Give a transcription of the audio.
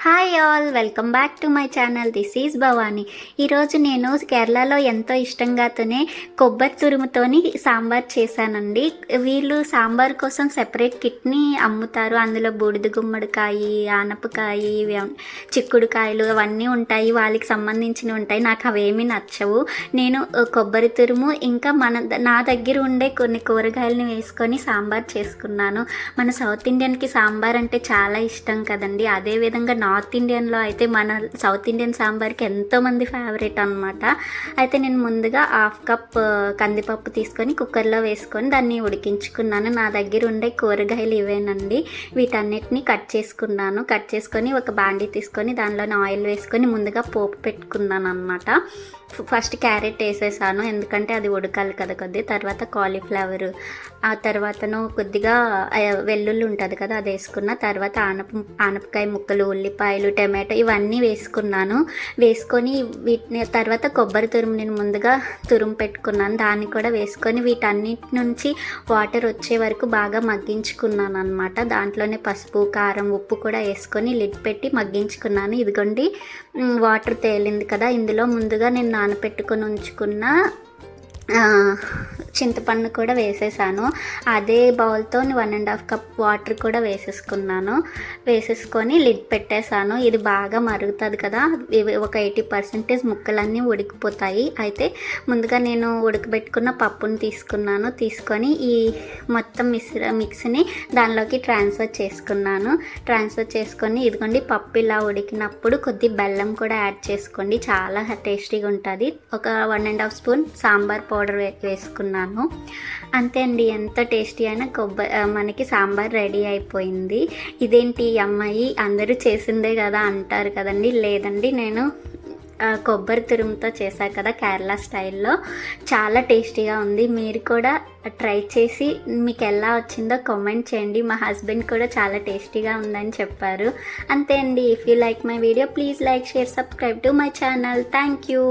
Hi all, welcome back to my channel. This is Bhavani. ఈరోజు నేను కేరళలో ఎంతో ఇష్టంగా తినే కొబ్బరి తురుముతోని సాంబార్ చేశానండి. వీళ్ళు సాంబార్ కోసం సెపరేట్ కిట్ని అమ్ముతారు. అందులో బూడిద గుమ్మడికాయ, ఆనపకాయ, చిక్కుడుకాయలు అవన్నీ ఉంటాయి. వాళ్ళకి సంబంధించినవి ఉంటాయి. నాకు అవేమీ నచ్చవు. నేను కొబ్బరి తురుము ఇంకా నా దగ్గర ఉండే కొన్ని కూరగాయలని వేసుకొని సాంబార్ చేసుకున్నాను. మన సౌత్ ఇండియన్కి సాంబార్ అంటే చాలా ఇష్టం కదండి. అదేవిధంగా నార్త్ ఇండియన్లో అయితే మన సౌత్ ఇండియన్ సాంబార్కి ఎంతోమంది ఫేవరెట్ అనమాట. అయితే నేను ముందుగా 1/2 కప్ కందిపప్పు తీసుకొని కుక్కర్లో వేసుకొని దాన్ని ఉడికించుకున్నాను. నా దగ్గర ఉండే కూరగాయలు ఇవేనండి. వీటన్నిటిని కట్ చేసుకొని ఒక బాండీ తీసుకొని దానిలోని ఆయిల్ వేసుకొని ముందుగా పోపు పెట్టుకున్నాను అనమాట. ఫస్ట్ క్యారెట్ వేసేసాను, ఎందుకంటే అది ఉడకాలి కదా కొద్ది. తర్వాత కాలీఫ్లవర్, ఆ తర్వాతను కొద్దిగా వెల్లుల్లి ఉంటుంది కదా అది వేసుకున్న. తర్వాత ఆనపకాయ ముక్కలు, ఉల్లిపాయలు, టమాటో ఇవన్నీ వేసుకొని వీటిని తర్వాత కొబ్బరి తురుము నేను ముందుగా పెట్టుకున్నాను, దాన్ని కూడా వేసుకొని వీటన్నిటి నుంచి వాటర్ వచ్చే వరకు బాగా మగ్గించుకున్నాను అనమాట. దాంట్లోనే పసుపు, కారం, ఉప్పు కూడా వేసుకొని లిడ్ పెట్టి మగ్గించుకున్నాను. ఇదిగోండి వాటర్ తేలింది కదా. ఇందులో ముందుగా నేను నానబెట్టుకొని ఉంచుకున్న చింతపండు కూడా వేసేసాను. అదే బౌల్తో 1.5 కప్ వాటర్ కూడా వేసేసుకొని లిడ్ పెట్టేశాను. ఇది బాగా మరుగుతుంది కదా, ఒక 80% ముక్కలన్నీ ఉడికిపోతాయి. అయితే ముందుగా నేను ఉడకబెట్టుకున్న పప్పుని తీసుకొని ఈ మొత్తం మిక్స్ని దానిలోకి ట్రాన్స్ఫర్ చేసుకొని ఇదిగోండి పప్పు ఇలా ఉడికినప్పుడు కొద్ది బెల్లం కూడా యాడ్ చేసుకోండి, చాలా టేస్టీగా ఉంటుంది. ఒక 1.5 స్పూన్ సాంబార్ పౌడర్ వేసుకున్నాను. అంతే అండి, ఎంత టేస్టీ అయినా మనకి సాంబార్ రెడీ అయిపోయింది. ఇదేంటి అమ్మాయి అందరూ చేసిందే కదా అంటారు కదండి. లేదండి, నేను కొబ్బరి తురుముతో చేశాను కదా కేరళ స్టైల్లో, చాలా టేస్టీగా ఉంది. మీరు కూడా ట్రై చేసి మీకు ఎలా వచ్చిందో కామెంట్ చేయండి. మా హస్బెండ్ కూడా చాలా టేస్టీగా ఉందని చెప్పారు. అంతే అండి. If you like my video please like, share, subscribe to my channel. Thank you.